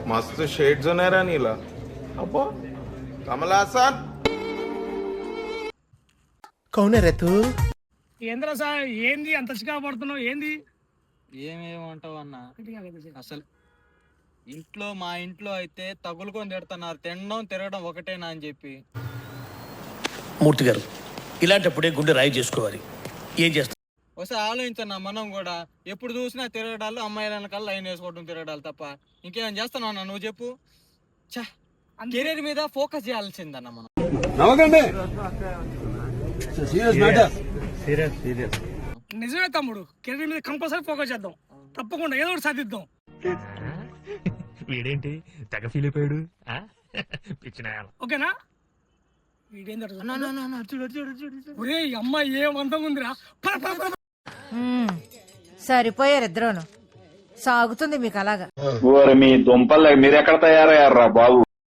मस्त शेड्स नाही रा नीला अप्पो कमला हसन कौन है रे तू? ఏంద్రా సార్ ఏంది అంత చికా పడుతున్నావు ఏంది ఏమేమంటావు అన్న అసలు ఇంట్లో మా ఇంట్లో అయితే తగులుకొని తిడుతున్నారు, తినడం తిరగడం ఒకటేనా అని చెప్పి. మూర్తి గారు ఇలాంటప్పుడే గుండె రాయి చేసుకోవాలి. ఏం చేస్తా ఒకసారి ఆలోచించన్నా, మనం కూడా ఎప్పుడు చూసినా తిరగడాలు, అమ్మాయిల వెనకాల లైన్ వేసుకోవడం తిరగడాలు తప్ప ఇంకేమైనా చేస్తున్నావు అన్న నువ్వు చెప్పు. కెరీర్ మీద ఫోకస్ చేయాల్సిందన్న మనం. నిజమే తమ్ముడు, కెరీర్ మీద కంపల్సరీ ఫోకస్ చేద్దాం, తప్పకుండా ఏదో ఒకటి సాధిద్దాం. వీడేంటి తెగ ఫీల్ అయిపోయాడు ఓకేనా? ఒరే అమ్మాయి ఏమంతం ఉందిరా. సరిపోయారు ఇద్దరును. సాగుతుంది మీకు అలాగా. మీ దుంపలు మీరెక్కడ తయారయ్యారా బాబు?